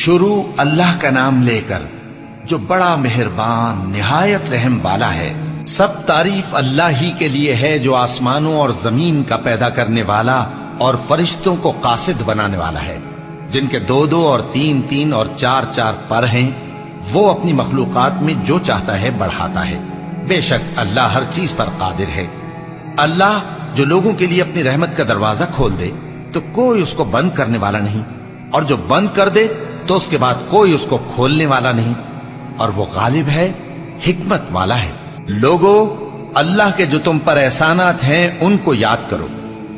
شروع اللہ کا نام لے کر جو بڑا مہربان نہایت رحم والا ہے۔ سب تعریف اللہ ہی کے لیے ہے جو آسمانوں اور زمین کا پیدا کرنے والا اور فرشتوں کو قاصد بنانے والا ہے، جن کے 2 اور 3 اور 4 پر ہیں۔ وہ اپنی مخلوقات میں جو چاہتا ہے بڑھاتا ہے۔ بے شک اللہ ہر چیز پر قادر ہے۔ اللہ جو لوگوں کے لیے اپنی رحمت کا دروازہ کھول دے تو کوئی اس کو بند کرنے والا نہیں، اور جو بند کر دے تو اس کے بعد کوئی اس کو کھولنے والا نہیں، اور وہ غالب ہے، حکمت والا ہے۔ لوگو، اللہ کے جو تم پر احسانات ہیں ان کو یاد کرو۔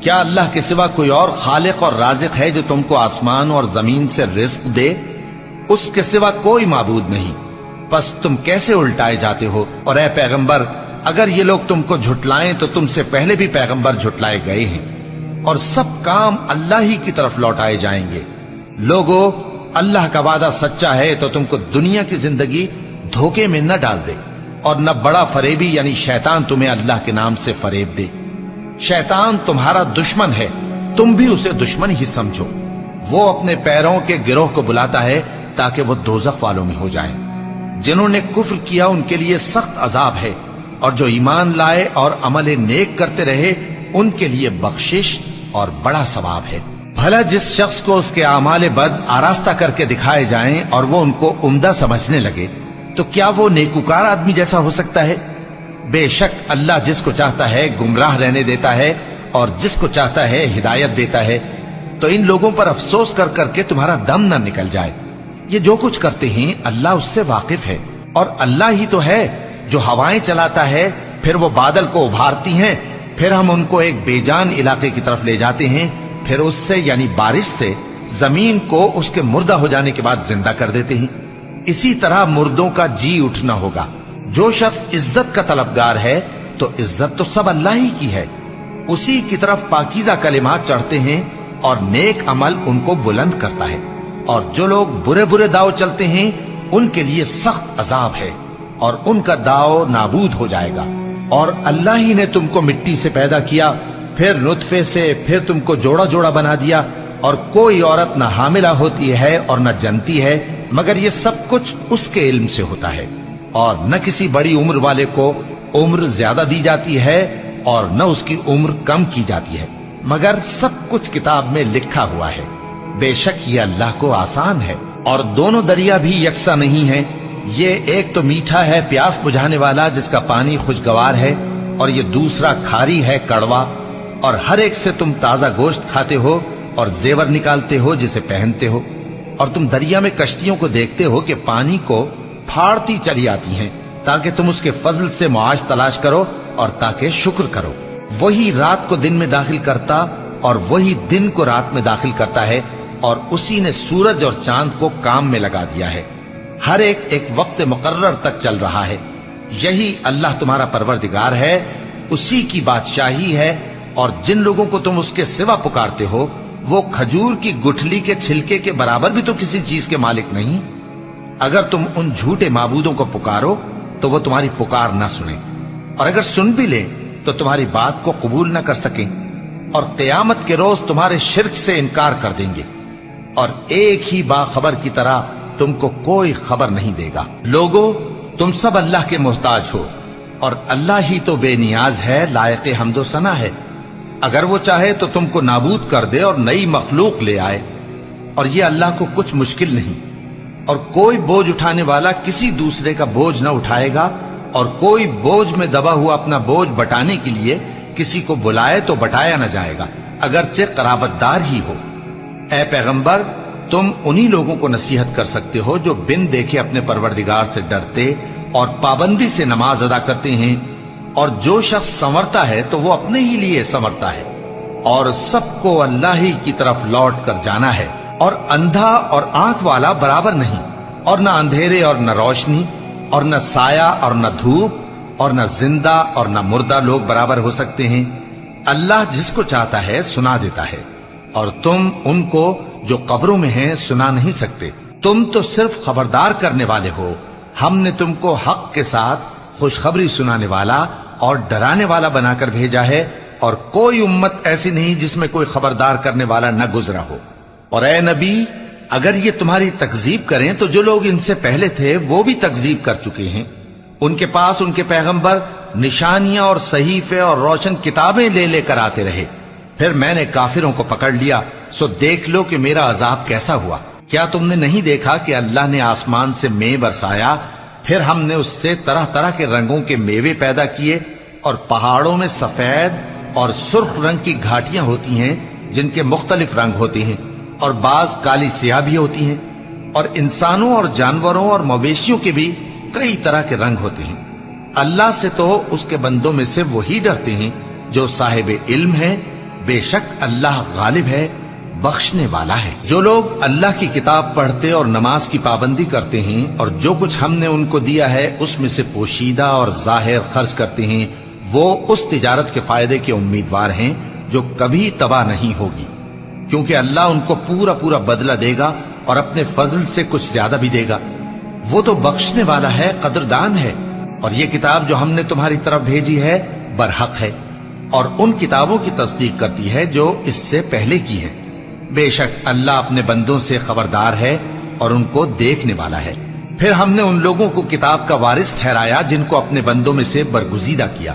کیا اللہ کے سوا کوئی اور خالق اور رازق ہے جو تم کو آسمان اور زمین سے رزق دے؟ اس کے سوا کوئی معبود نہیں۔ پس تم کیسے الٹائے جاتے ہو؟ اور اے پیغمبر، اگر یہ لوگ تم کو جھٹلائیں تو تم سے پہلے بھی پیغمبر جھٹلائے گئے ہیں، اور سب کام اللہ ہی کی طرف لوٹائے جائیں گے۔ لوگو، اللہ کا وعدہ سچا ہے تو تم کو دنیا کی زندگی دھوکے میں نہ ڈال دے، اور نہ بڑا فریبی یعنی شیطان تمہیں اللہ کے نام سے فریب دے۔ شیطان تمہارا دشمن ہے، تم بھی اسے دشمن ہی سمجھو۔ وہ اپنے پیروں کے گروہ کو بلاتا ہے تاکہ وہ دوزخ والوں میں ہو جائیں۔ جنہوں نے کفر کیا ان کے لیے سخت عذاب ہے، اور جو ایمان لائے اور عمل نیک کرتے رہے ان کے لیے بخشش اور بڑا ثواب ہے۔ بھلا جس شخص کو اس کے اعمال بد آراستہ کر کے دکھائے جائیں اور وہ ان کو عمدہ سمجھنے لگے تو کیا وہ نیکوکار آدمی جیسا ہو سکتا ہے؟ بے شک اللہ جس کو چاہتا ہے گمراہ رہنے دیتا ہے اور جس کو چاہتا ہے ہدایت دیتا ہے۔ تو ان لوگوں پر افسوس کر کر کے تمہارا دم نہ نکل جائے۔ یہ جو کچھ کرتے ہیں اللہ اس سے واقف ہے، اور اللہ ہی تو ہے جو ہوائیں چلاتا ہے، پھر وہ بادل کو ابھارتی ہیں، پھر ہم ان کو ایک بے جان علاقے کی طرف لے جاتے ہیں، پھر اس سے یعنی بارش سے زمین کو اس کے مردہ ہو جانے کے بعد زندہ کر دیتے ہیں۔ اسی طرح مردوں کا جی اٹھنا ہوگا۔ جو شخص عزت کا طلبگار ہے تو عزت تو سب اللہ ہی کی ہے، اسی کی طرف پاکیزہ کلمات چڑھتے ہیں اور نیک عمل ان کو بلند کرتا ہے۔ اور جو لوگ برے برے داؤ چلتے ہیں ان کے لیے سخت عذاب ہے، اور ان کا داؤ نابود ہو جائے گا۔ اور اللہ ہی نے تم کو مٹی سے پیدا کیا، پھر نطفے سے، پھر تم کو جوڑا جوڑا بنا دیا، اور کوئی عورت نہ حاملہ ہوتی ہے اور نہ جنتی ہے، مگر یہ سب کچھ اس کے علم سے ہوتا ہے۔ اور نہ کسی بڑی عمر والے کو عمر زیادہ دی جاتی ہے اور نہ اس کی عمر کم کی جاتی ہے، مگر سب کچھ کتاب میں لکھا ہوا ہے۔ بے شک یہ اللہ کو آسان ہے۔ اور دونوں دریا بھی یکساں نہیں ہیں، یہ ایک تو میٹھا ہے پیاس بجھانے والا جس کا پانی خوشگوار ہے، اور یہ دوسرا کھاری ہے کڑوا۔ اور ہر ایک سے تم تازہ گوشت کھاتے ہو اور زیور نکالتے ہو جسے پہنتے ہو۔ اور تم دریا میں کشتیوں کو دیکھتے ہو کہ پانی کو پھاڑتی چلی آتی ہیں، تاکہ تم اس کے فضل سے معاش تلاش کرو اور تاکہ شکر کرو۔ وہی رات کو دن میں داخل کرتا اور وہی دن کو رات میں داخل کرتا ہے، اور اسی نے سورج اور چاند کو کام میں لگا دیا ہے۔ ہر ایک وقت مقرر تک چل رہا ہے۔ یہی اللہ تمہارا پروردگار ہے، اسی کی بادشاہی ہے۔ اور جن لوگوں کو تم اس کے سوا پکارتے ہو وہ کھجور کی گٹھلی کے چھلکے کے برابر بھی تو کسی چیز کے مالک نہیں۔ اگر تم ان جھوٹے معبودوں کو پکارو تو وہ تمہاری پکار نہ سنیں، اور اگر سن بھی لیں تو تمہاری بات کو قبول نہ کر سکیں، اور قیامت کے روز تمہارے شرک سے انکار کر دیں گے، اور ایک ہی باخبر کی طرح تم کو کوئی خبر نہیں دے گا۔ لوگو، تم سب اللہ کے محتاج ہو، اور اللہ ہی تو بے نیاز ہے، لائق حمد و ثنا ہے۔ اگر وہ چاہے تو تم کو نابود کر دے اور نئی مخلوق لے آئے، اور یہ اللہ کو کچھ مشکل نہیں۔ اور کوئی بوجھ اٹھانے والا کسی دوسرے کا بوجھ نہ اٹھائے گا، اور کوئی بوجھ میں دبا ہوا اپنا بوجھ بٹانے کے لیے کسی کو بلائے تو بٹایا نہ جائے گا، اگرچہ قرابت دار ہی ہو۔ اے پیغمبر، تم انہی لوگوں کو نصیحت کر سکتے ہو جو بن دیکھے اپنے پروردگار سے ڈرتے اور پابندی سے نماز ادا کرتے ہیں، اور جو شخص سنورتا ہے تو وہ اپنے ہی لیے سنورتا ہے، اور سب کو اللہ ہی کی طرف لوٹ کر جانا ہے۔ اور اندھا اور آنکھ والا برابر نہیں، اور نہ اندھیرے اور نہ روشنی، اور نہ سایہ اور نہ دھوپ، اور نہ زندہ اور نہ مردہ لوگ برابر ہو سکتے ہیں۔ اللہ جس کو چاہتا ہے سنا دیتا ہے، اور تم ان کو جو قبروں میں ہیں سنا نہیں سکتے۔ تم تو صرف خبردار کرنے والے ہو، ہم نے تم کو حق کے ساتھ خوشخبری سنانے والا اور ڈرانے والا بنا کر بھیجا ہے، اور کوئی امت ایسی نہیں جس میں کوئی خبردار کرنے والا نہ گزرا ہو۔ اور اے نبی، اگر یہ تمہاری تکذیب کریں تو جو لوگ ان سے پہلے تھے وہ بھی تکذیب کر چکے ہیں. ان کے پاس ان کے پیغمبر نشانیاں اور صحیفے اور روشن کتابیں لے لے کر آتے رہے. پھر میں نے کافروں کو پکڑ لیا، سو دیکھ لو کہ میرا عذاب کیسا ہوا. کیا تم نے نہیں دیکھا کہ اللہ نے آسمان سے مے برسایا، پھر ہم نے اس سے طرح طرح کے رنگوں کے میوے پیدا کیے، اور پہاڑوں میں سفید اور سرخ رنگ کی گھاٹیاں ہوتی ہیں جن کے مختلف رنگ ہوتے ہیں، اور بعض کالی سیاہ بھی ہوتی ہیں، اور انسانوں اور جانوروں اور مویشیوں کے بھی کئی طرح کے رنگ ہوتے ہیں. اللہ سے تو اس کے بندوں میں سے وہی ڈرتے ہیں جو صاحب علم ہے. بے شک اللہ غالب ہے، بخشنے والا ہے. جو لوگ اللہ کی کتاب پڑھتے اور نماز کی پابندی کرتے ہیں اور جو کچھ ہم نے ان کو دیا ہے اس میں سے پوشیدہ اور ظاہر خرچ کرتے ہیں، وہ اس تجارت کے فائدے کے امیدوار ہیں جو کبھی تباہ نہیں ہوگی، کیونکہ اللہ ان کو پورا پورا بدلہ دے گا اور اپنے فضل سے کچھ زیادہ بھی دے گا. وہ تو بخشنے والا ہے، قدردان ہے. اور یہ کتاب جو ہم نے تمہاری طرف بھیجی ہے برحق ہے، اور ان کتابوں کی تصدیق کرتی ہے جو اس سے پہلے کی ہے. بے شک اللہ اپنے بندوں سے خبردار ہے اور ان کو دیکھنے والا ہے. پھر ہم نے ان لوگوں کو کتاب کا وارث ٹھہرایا جن کو اپنے بندوں میں سے برگزیدہ کیا.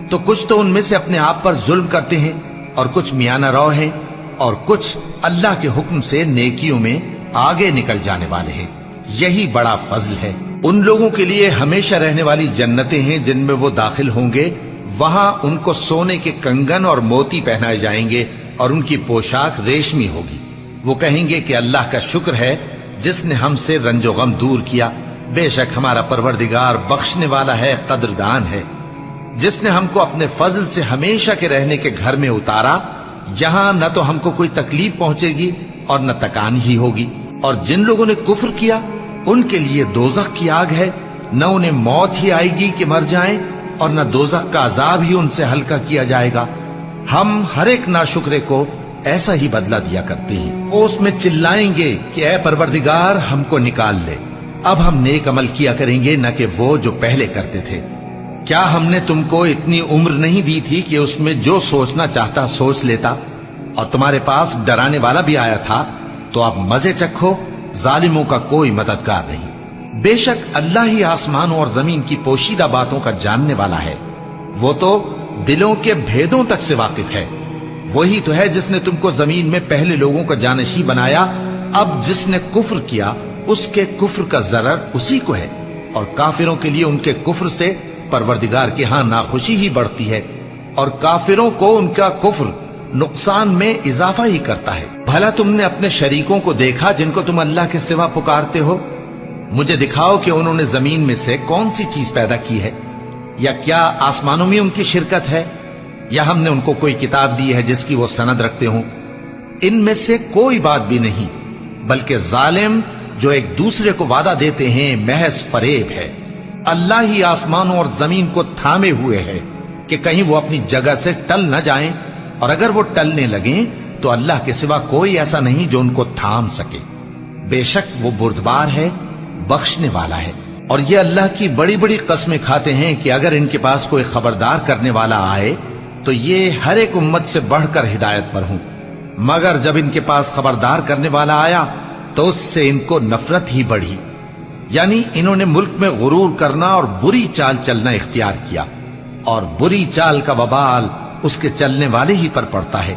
تو کچھ تو ان میں سے اپنے آپ پر ظلم کرتے ہیں اور کچھ میانہ رو ہیں، اور کچھ اللہ کے حکم سے نیکیوں میں آگے نکل جانے والے ہیں. یہی بڑا فضل ہے. ان لوگوں کے لیے ہمیشہ رہنے والی جنتیں ہیں جن میں وہ داخل ہوں گے. وہاں ان کو سونے کے کنگن اور موتی پہنائے جائیں گے اور ان کی پوشاک ریشمی ہوگی. وہ کہیں گے کہ اللہ کا شکر ہے جس نے ہم سے رنج و غم دور کیا. بے شک ہمارا پروردگار بخشنے والا ہے، قدردان ہے. جس نے ہم کو اپنے فضل سے ہمیشہ کے رہنے کے گھر میں اتارا، یہاں نہ تو ہم کو کوئی تکلیف پہنچے گی اور نہ تکان ہی ہوگی. اور جن لوگوں نے کفر کیا ان کے لیے دوزخ کی آگ ہے، نہ انہیں موت ہی آئے گی کہ مر جائیں، اور نہ دوزخ کا عذاب ہی ان سے ہلکا کیا جائے گا. ہم ہر ایک ناشکرے کو ایسا ہی بدلہ دیا کرتے ہیں. وہ اس میں چلائیں گے کہ اے پروردگار ہم کو نکال لے، اب ہم نیک عمل کیا کریں گے نہ کہ وہ جو پہلے کرتے تھے. کیا ہم نے تم کو اتنی عمر نہیں دی تھی کہ اس میں جو سوچنا چاہتا سوچ لیتا؟ اور تمہارے پاس ڈرانے والا بھی آیا تھا، تو اب مزے چکھو، ظالموں کا کوئی مددگار نہیں. بے شک اللہ ہی آسمانوں اور زمین کی پوشیدہ باتوں کا جاننے والا ہے. وہ تو دلوں کے بھیدوں تک سے واقف ہے. وہی تو ہے جس نے تم کو زمین میں پہلے لوگوں کا جانشین بنایا. اب جس نے کفر کیا اس کے کفر کا ضرر اسی کو ہے، اور کافروں کے لیے ان کے کفر سے پروردگار کے ہاں ناخوشی ہی بڑھتی ہے، اور کافروں کو ان کا کفر نقصان میں اضافہ ہی کرتا ہے. بھلا تم نے اپنے شریکوں کو دیکھا جن کو تم اللہ کے سوا پکارتے ہو؟ مجھے دکھاؤ کہ انہوں نے زمین میں سے کون سی چیز پیدا کی ہے، یا کیا آسمانوں میں ان کی شرکت ہے، یا ہم نے ان کو کوئی کتاب دی ہے جس کی وہ سند رکھتے ہوں؟ ان میں سے کوئی بات بھی نہیں، بلکہ ظالم جو ایک دوسرے کو وعدہ دیتے ہیں محض فریب ہے. اللہ ہی آسمانوں اور زمین کو تھامے ہوئے ہے کہ کہیں وہ اپنی جگہ سے ٹل نہ جائیں، اور اگر وہ ٹلنے لگیں تو اللہ کے سوا کوئی ایسا نہیں جو ان کو تھام سکے. بے شک وہ بردبار ہے، بخشنے والا ہے. اور یہ اللہ کی بڑی بڑی قسمیں کھاتے ہیں کہ اگر ان کے پاس کوئی خبردار کرنے والا آئے تو یہ ہر ایک امت سے بڑھ کر ہدایت پر ہوں، مگر جب ان کے پاس خبردار کرنے والا آیا تو اس سے ان کو نفرت ہی بڑھی. یعنی انہوں نے ملک میں غرور کرنا اور بری چال چلنا اختیار کیا، اور بری چال کا وبال اس کے چلنے والے ہی پر پڑتا ہے.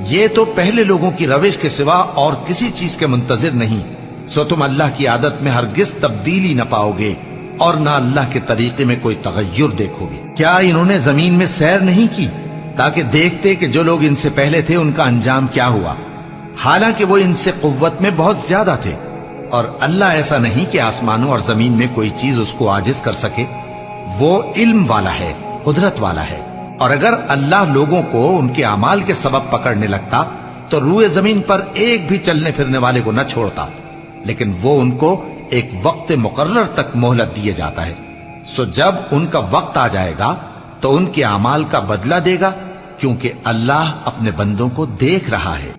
یہ تو پہلے لوگوں کی روش کے سوا اور کسی چیز کے منتظر نہیں، سو تم اللہ کی عادت میں ہرگز تبدیلی نہ پاؤ گے اور نہ اللہ کے طریقے میں کوئی تغیر دیکھو گے. کیا انہوں نے زمین میں سیر نہیں کی تاکہ دیکھتے کہ جو لوگ ان سے پہلے تھے ان کا انجام کیا ہوا، حالانکہ وہ ان سے قوت میں بہت زیادہ تھے. اور اللہ ایسا نہیں کہ آسمانوں اور زمین میں کوئی چیز اس کو عاجز کر سکے. وہ علم والا ہے، قدرت والا ہے. اور اگر اللہ لوگوں کو ان کے اعمال کے سبب پکڑنے لگتا تو روئے زمین پر ایک بھی چلنے پھرنے والے کو نہ چھوڑتا، لیکن وہ ان کو ایک وقت مقرر تک مہلت دیے جاتا ہے. سو جب ان کا وقت آ جائے گا تو ان کے اعمال کا بدلہ دے گا، کیونکہ اللہ اپنے بندوں کو دیکھ رہا ہے.